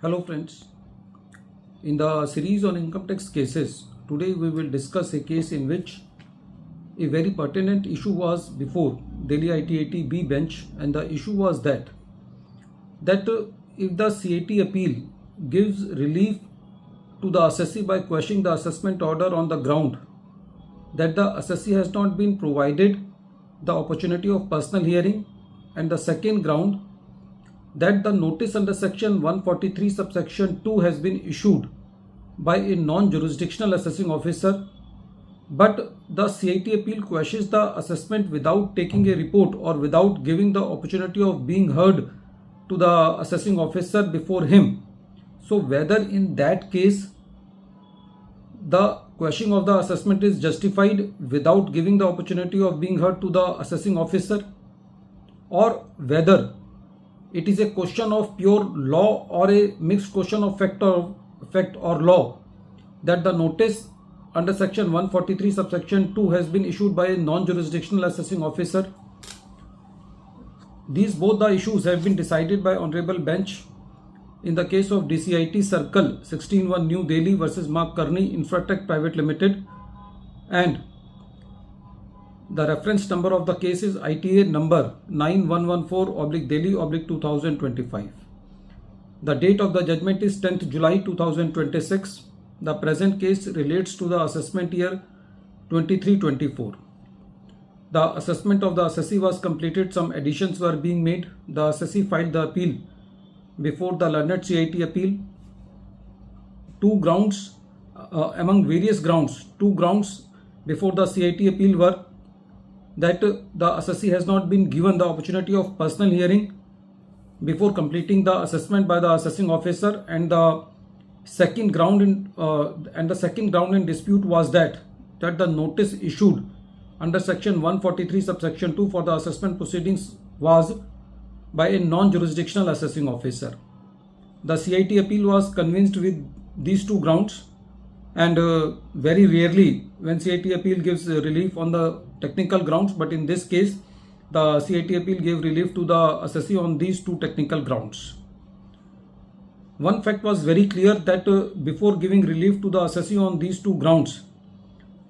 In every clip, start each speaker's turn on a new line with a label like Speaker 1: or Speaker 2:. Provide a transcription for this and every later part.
Speaker 1: Hello friends, in the series on income tax cases, today we will discuss a case in which a very pertinent issue was before Delhi ITA B bench, and the issue was that if the CAT appeal gives relief to the assessee by quashing the assessment order on the ground that the assessee has not been provided the opportunity of personal hearing, and the second ground that the notice under section 143 subsection 2 has been issued by a non-jurisdictional assessing officer, but the CAT appeal quashes the assessment without taking a report or without giving the opportunity of being heard to the assessing officer before him. So whether in that case the quashing of the assessment is justified without giving the opportunity of being heard to the assessing officer, or whether it is a question of pure law or a mixed question of fact or law, that the notice under section 143 subsection 2 has been issued by a non-jurisdictional assessing officer. These both the issues have been decided by Honorable Bench in the case of DCIT Circle 16-1 New Delhi versus Mark Kearney Infratech Private Limited, and the reference number of the case is ITA number 9114/Delhi/2025. The date of the judgment is 10th July 2026. The present case relates to the assessment year 23-24. The assessment of the assessee was completed. Some additions were being made. The assessee filed the appeal before the learned CIT appeal. Two grounds, among various grounds, two grounds before the CIT appeal were that the assessee has not been given the opportunity of personal hearing before completing the assessment by the assessing officer, and the second ground in dispute was that the notice issued under section 143 subsection 2 for the assessment proceedings was by a non-jurisdictional assessing officer. The CIT appeal was convinced with these two grounds, and very rarely when CIT appeal gives relief on the technical grounds, but in this case the CIT appeal gave relief to the assessee on these two technical grounds. One fact was very clear, that before giving relief to the assessee on these two grounds,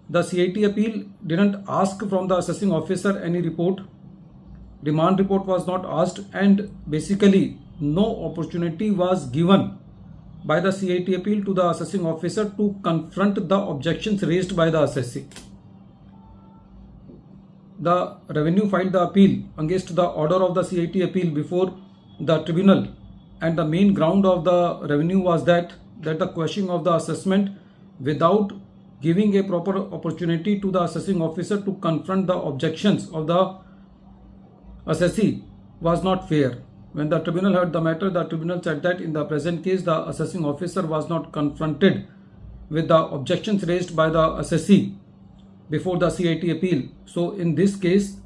Speaker 1: the CIT appeal didn't ask from the assessing officer any report. Demand report was not asked, and basically no opportunity was given by the CIT appeal to the assessing officer to confront the objections raised by the assessee. The revenue filed the appeal against the order of the CIT appeal before the tribunal, and the main ground of the revenue was that the quashing of the assessment without giving a proper opportunity to the assessing officer to confront the objections of the assessee was not fair. When the tribunal heard the matter, the tribunal said that in the present case the assessing officer was not confronted with the objections raised by the assessee before the CIT appeal. So in this case,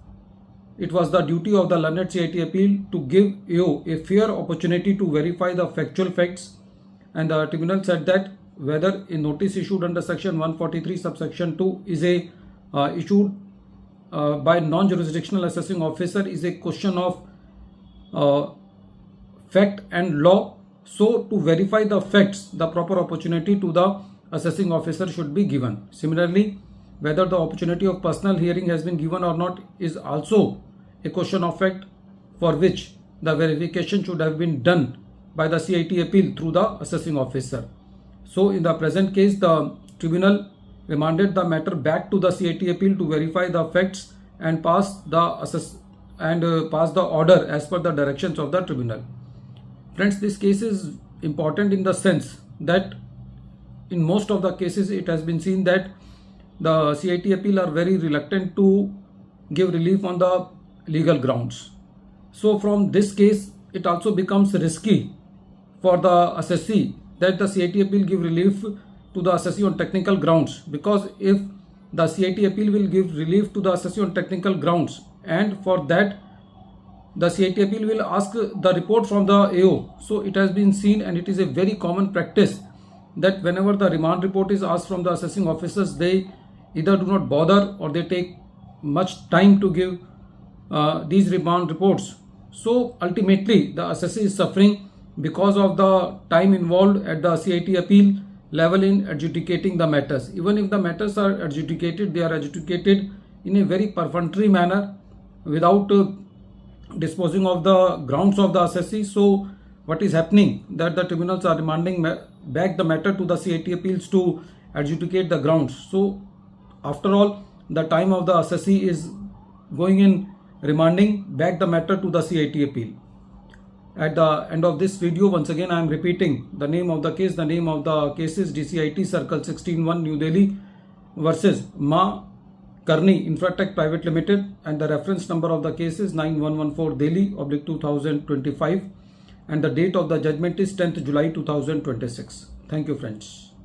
Speaker 1: it was the duty of the learned CIT appeal to give AO a fair opportunity to verify the factual facts, and the tribunal said that whether a notice issued under section 143 subsection 2 is issued by non-jurisdictional assessing officer is a question of fact and law. So to verify the facts, the proper opportunity to the assessing officer should be given. Similarly, whether the opportunity of personal hearing has been given or not is also a question of fact, for which the verification should have been done by the CIT appeal through the assessing officer. So in the present case, the tribunal remanded the matter back to the CIT appeal to verify the facts and pass the order as per the directions of the tribunal. Friends, this case is important in the sense that in most of the cases it has been seen that the CIT appeal are very reluctant to give relief on the legal grounds. So from this case, it also becomes risky for the assessee that the CIT appeal give relief to the assessee on technical grounds, because if the CIT appeal will give relief to the assessee on technical grounds, and for that the CIT appeal will ask the report from the AO. So it has been seen, and it is a very common practice, that whenever the remand report is asked from the assessing officers, they either do not bother or they take much time to give these remand reports. So ultimately the assessee is suffering because of the time involved at the CIT appeal level in adjudicating the matters. Even if the matters are adjudicated, they are adjudicated in a very perfunctory manner without disposing of the grounds of the assessee. So what is happening that the tribunals are remanding back the matter to the CIT appeals to adjudicate the grounds. So after all, the time of the assessee is going in remanding back the matter to the CIT appeal. At the end of this video, once again I am repeating the name of the case. The name of the case is DCIT Circle 16-1 New Delhi versus Ma Karni Infratech Private Limited, and the reference number of the case is 9114 Delhi /2025, and the date of the judgment is 10th July 2026. Thank you friends.